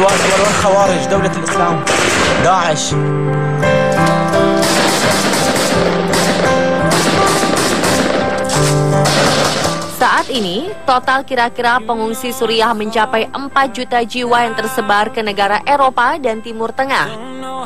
والخوارج دولة الإسلام داعش. Saat ini, total kira-kira pengungsi Suriah mencapai 4 juta jiwa yang tersebar ke negara Eropa dan Timur Tengah.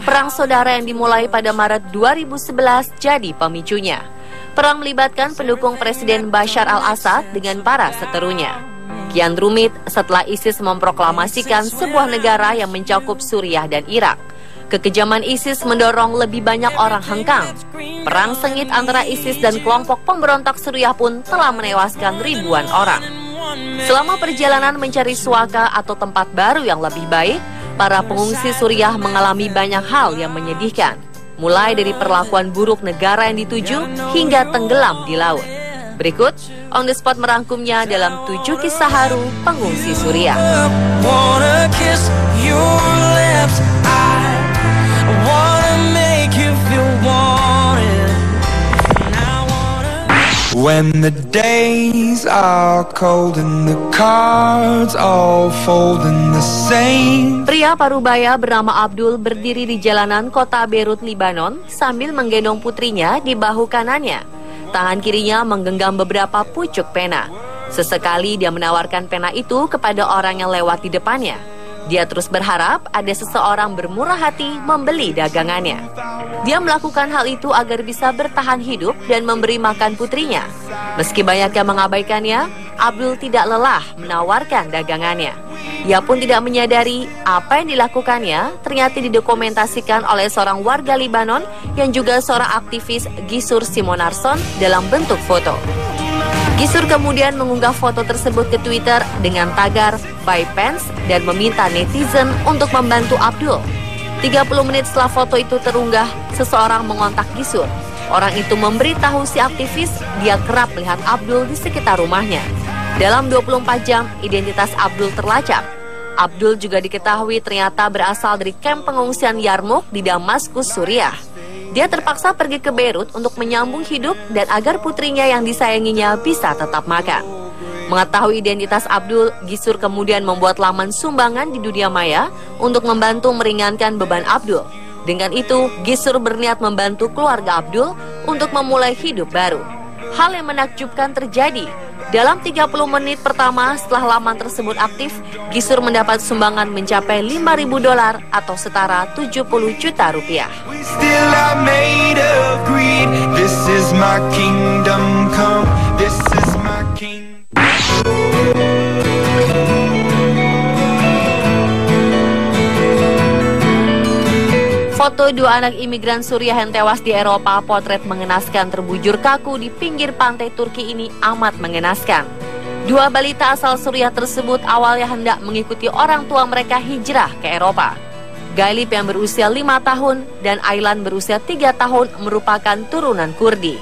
Perang saudara yang dimulai pada Maret 2011 jadi pemicunya. Perang melibatkan pendukung Presiden Bashar al-Assad dengan para seterunya. Kian rumit setelah ISIS memproklamasikan sebuah negara yang mencakup Suriah dan Irak. Kekejaman ISIS mendorong lebih banyak orang hengkang. Perang sengit antara ISIS dan kelompok pemberontak Suriah pun telah menewaskan ribuan orang. Selama perjalanan mencari suaka atau tempat baru yang lebih baik, para pengungsi Suriah mengalami banyak hal yang menyedihkan. Mulai dari perlakuan buruk negara yang dituju hingga tenggelam di laut. Berikut, On The Spot merangkumnya dalam 7 kisah haru pengungsi Suriah. When the days are cold and the cards all fold in the same. Pria parubaya bernama Abdul berdiri di jalanan kota Beirut, Lebanon sambil menggendong putrinya di bahu kanannya. Tangan kirinya menggenggam beberapa pucuk pena. Sesekali dia menawarkan pena itu kepada orang yang lewat di depannya. Dia terus berharap ada seseorang bermurah hati membeli dagangannya. Dia melakukan hal itu agar bisa bertahan hidup dan memberi makan putrinya. Meski banyak yang mengabaikannya, Abdul tidak lelah menawarkan dagangannya. Ia pun tidak menyadari apa yang dilakukannya ternyata didokumentasikan oleh seorang warga Libanon yang juga seorang aktivis Gisur Simonarson dalam bentuk foto. Gisur kemudian mengunggah foto tersebut ke Twitter dengan tagar Buy Pants dan meminta netizen untuk membantu Abdul. 30 menit setelah foto itu terunggah, seseorang mengontak Gisur. Orang itu memberitahu si aktivis dia kerap melihat Abdul di sekitar rumahnya. Dalam 24 jam, identitas Abdul terlacak. Abdul juga diketahui ternyata berasal dari kamp pengungsian Yarmouk di Damaskus, Suriah. Dia terpaksa pergi ke Beirut untuk menyambung hidup dan agar putrinya yang disayanginya bisa tetap makan. Mengetahui identitas Abdul, Gisur kemudian membuat laman sumbangan di dunia maya untuk membantu meringankan beban Abdul. Dengan itu, Gisur berniat membantu keluarga Abdul untuk memulai hidup baru. Hal yang menakjubkan terjadi. Dalam 30 menit pertama setelah laman tersebut aktif, Gisur mendapat sumbangan mencapai $5.000 atau setara 70 juta rupiah. Foto dua anak imigran Suriah yang tewas di Eropa, potret mengenaskan terbujur kaku di pinggir pantai Turki ini amat mengenaskan. Dua balita asal Suriah tersebut awalnya hendak mengikuti orang tua mereka hijrah ke Eropa. Galip yang berusia 5 tahun dan Aylan berusia 3 tahun merupakan turunan Kurdi.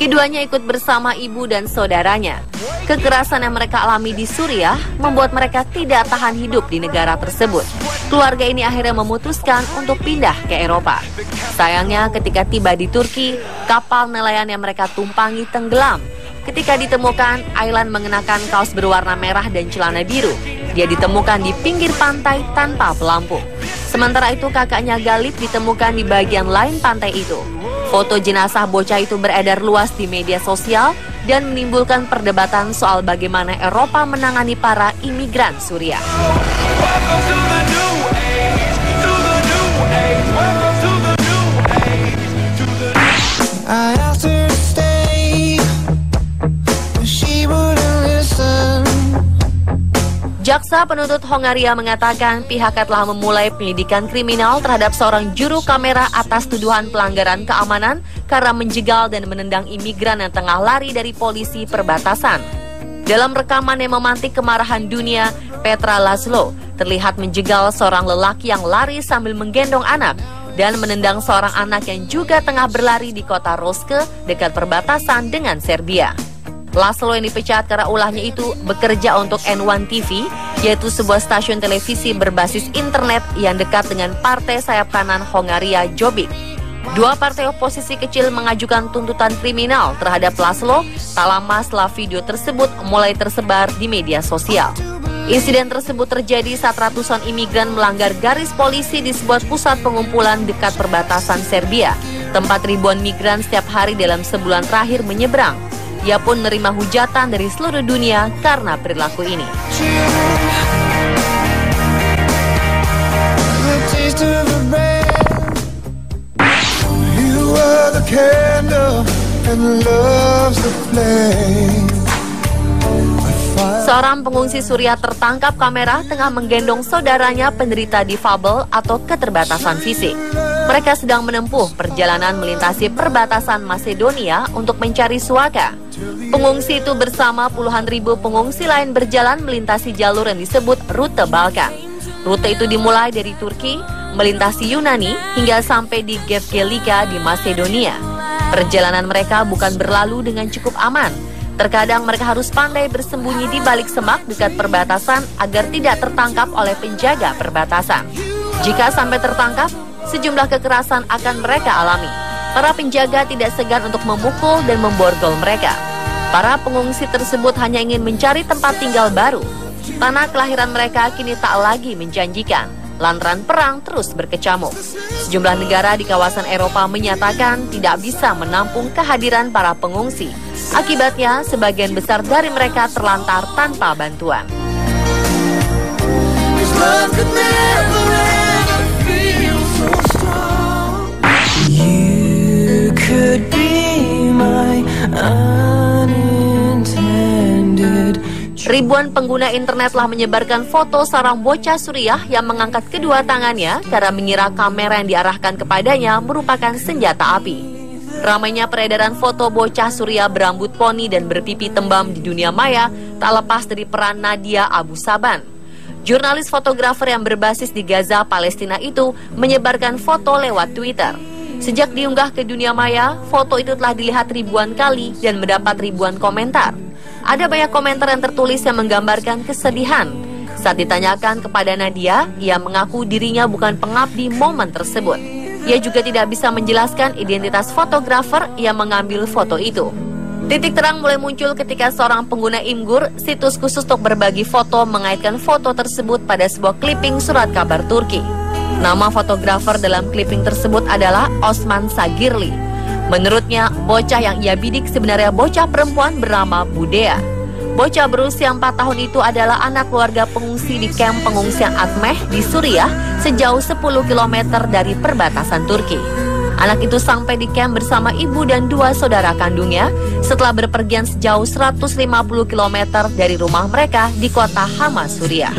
Keduanya ikut bersama ibu dan saudaranya. Kekerasan yang mereka alami di Suriah membuat mereka tidak tahan hidup di negara tersebut. Keluarga ini akhirnya memutuskan untuk pindah ke Eropa. Sayangnya ketika tiba di Turki, kapal nelayan yang mereka tumpangi tenggelam. Ketika ditemukan, Aylan mengenakan kaos berwarna merah dan celana biru. Dia ditemukan di pinggir pantai tanpa pelampung. Sementara itu kakaknya Galip ditemukan di bagian lain pantai itu. Foto jenazah bocah itu beredar luas di media sosial dan menimbulkan perdebatan soal bagaimana Eropa menangani para imigran Suriah. Jaksa penuntut Hongaria mengatakan pihaknya telah memulai penyelidikan kriminal terhadap seorang juru kamera atas tuduhan pelanggaran keamanan karena menjegal dan menendang imigran yang tengah lari dari polisi perbatasan. Dalam rekaman yang memantik kemarahan dunia, Petra Laszlo terlihat menjegal seorang lelaki yang lari sambil menggendong anak dan menendang seorang anak yang juga tengah berlari di kota Roske dekat perbatasan dengan Serbia. Laszlo yang dipecat karena ulahnya itu bekerja untuk N1 TV, yaitu sebuah stasiun televisi berbasis internet yang dekat dengan partai sayap kanan Hongaria Jobbik. Dua partai oposisi kecil mengajukan tuntutan kriminal terhadap Laszlo tak lama setelah video tersebut mulai tersebar di media sosial. Insiden tersebut terjadi saat ratusan imigran melanggar garis polisi di sebuah pusat pengumpulan dekat perbatasan Serbia, tempat ribuan migran setiap hari dalam sebulan terakhir menyeberang. Ia pun menerima hujatan dari seluruh dunia karena perilaku ini. Seorang pengungsi Suriah tertangkap kamera tengah menggendong saudaranya penderita difabel atau keterbatasan fisik. Mereka sedang menempuh perjalanan melintasi perbatasan Masedonia untuk mencari suaka. Pengungsi itu bersama puluhan ribu pengungsi lain berjalan melintasi jalur yang disebut rute Balkan. Rute itu dimulai dari Turki, melintasi Yunani, hingga sampai di Gevgelika di Masedonia. Perjalanan mereka bukan berlalu dengan cukup aman. Terkadang mereka harus pandai bersembunyi di balik semak dekat perbatasan agar tidak tertangkap oleh penjaga perbatasan. Jika sampai tertangkap, sejumlah kekerasan akan mereka alami. Para penjaga tidak segan untuk memukul dan memborgol mereka. Para pengungsi tersebut hanya ingin mencari tempat tinggal baru. Tanah kelahiran mereka kini tak lagi menjanjikan, lantaran perang terus berkecamuk. Sejumlah negara di kawasan Eropa menyatakan tidak bisa menampung kehadiran para pengungsi. Akibatnya, sebagian besar dari mereka terlantar tanpa bantuan. You could be my unintended. Ribuan pengguna internet telah menyebarkan foto seorang bocah Suriah yang mengangkat kedua tangannya karena mengira kamera yang diarahkan kepadanya merupakan senjata api. Ramainya peredaran foto bocah Suriah berambut poni dan berpipi tembam di dunia maya tak lepas dari peran Nadia Abu Saban. Jurnalis fotografer yang berbasis di Gaza, Palestina itu menyebarkan foto lewat Twitter. Sejak diunggah ke dunia maya, foto itu telah dilihat ribuan kali dan mendapat ribuan komentar. Ada banyak komentar yang tertulis yang menggambarkan kesedihan. Saat ditanyakan kepada Nadia, ia mengaku dirinya bukan pengabdi momen tersebut. Ia juga tidak bisa menjelaskan identitas fotografer yang mengambil foto itu. Titik terang mulai muncul ketika seorang pengguna Imgur, situs khusus untuk berbagi foto, mengaitkan foto tersebut pada sebuah clipping surat kabar Turki. Nama fotografer dalam clipping tersebut adalah Osman Sagirli. Menurutnya, bocah yang ia bidik sebenarnya bocah perempuan bernama Budea. Bocah berusia 4 tahun itu adalah anak keluarga pengungsi di kamp pengungsian Atmeh di Suriah sejauh 10 km dari perbatasan Turki. Anak itu sampai di kamp bersama ibu dan 2 saudara kandungnya setelah berpergian sejauh 150 km dari rumah mereka di kota Hama, Suriah.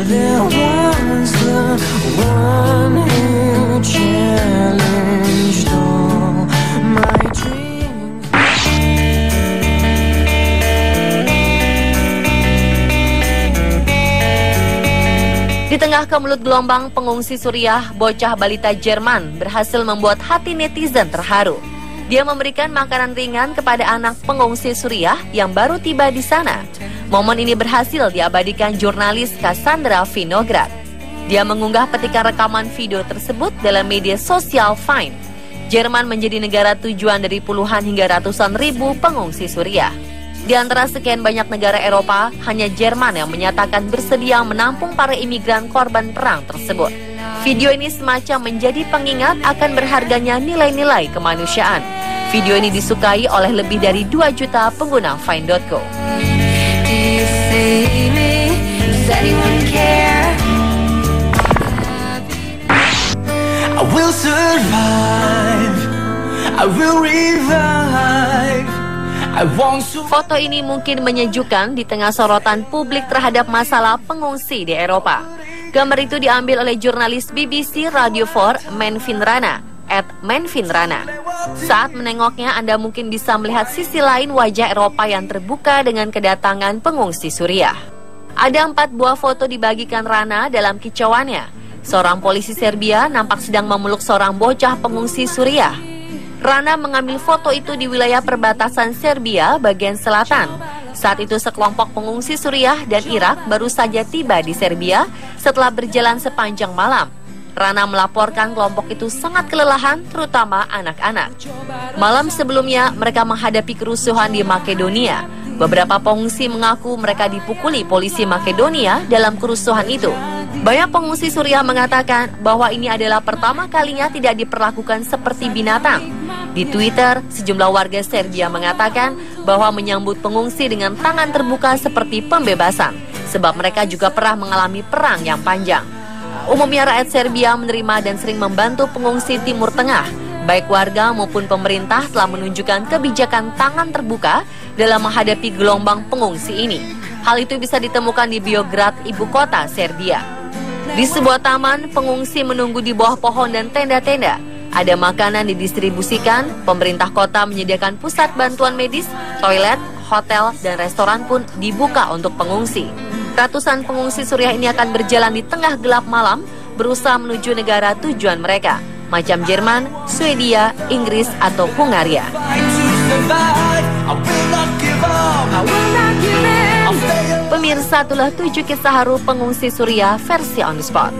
Di tengah kemelut gelombang pengungsi Suriah, bocah balita Jerman berhasil membuat hati netizen terharu. Dia memberikan makanan ringan kepada anak pengungsi Suriah yang baru tiba di sana. Momen ini berhasil diabadikan jurnalis Cassandra Vinograd. Dia mengunggah petikan rekaman video tersebut dalam media sosial Vine. Jerman menjadi negara tujuan dari puluhan hingga ratusan ribu pengungsi Suriah. Di antara sekian banyak negara Eropa, hanya Jerman yang menyatakan bersedia menampung para imigran korban perang tersebut. Video ini semacam menjadi pengingat akan berharganya nilai-nilai kemanusiaan. Video ini disukai oleh lebih dari 2 juta pengguna Vine.co. I will survive, I will revive. Foto ini mungkin menyejukkan di tengah sorotan publik terhadap masalah pengungsi di Eropa. Gambar itu diambil oleh jurnalis BBC Radio 4 Menvin Rana @menvinrana. Saat menengoknya, Anda mungkin bisa melihat sisi lain wajah Eropa yang terbuka dengan kedatangan pengungsi Suriah. Ada 4 buah foto dibagikan Rana dalam kicauannya. Seorang polisi Serbia nampak sedang memeluk seorang bocah pengungsi Suriah. Rana mengambil foto itu di wilayah perbatasan Serbia bagian selatan. Saat itu sekelompok pengungsi Suriah dan Irak baru saja tiba di Serbia setelah berjalan sepanjang malam. Rana melaporkan kelompok itu sangat kelelahan, terutama anak-anak. Malam sebelumnya mereka menghadapi kerusuhan di Makedonia. Beberapa pengungsi mengaku mereka dipukuli polisi Makedonia dalam kerusuhan itu. Banyak pengungsi Suriah mengatakan bahwa ini adalah pertama kalinya tidak diperlakukan seperti binatang. Di Twitter, sejumlah warga Serbia mengatakan bahwa menyambut pengungsi dengan tangan terbuka seperti pembebasan, sebab mereka juga pernah mengalami perang yang panjang. Umumnya rakyat Serbia menerima dan sering membantu pengungsi Timur Tengah. Baik warga maupun pemerintah telah menunjukkan kebijakan tangan terbuka dalam menghadapi gelombang pengungsi ini. Hal itu bisa ditemukan di Beograd, ibu kota Serbia. Di sebuah taman, pengungsi menunggu di bawah pohon dan tenda-tenda. Ada makanan didistribusikan, pemerintah kota menyediakan pusat bantuan medis, toilet, hotel, dan restoran pun dibuka untuk pengungsi. Ratusan pengungsi Suriah ini akan berjalan di tengah gelap malam, berusaha menuju negara tujuan mereka, macam Jerman, Swedia, Inggris, atau Hungaria. Pemirsa, itulah 7 kisah haru pengungsi Suriah versi On The Spot.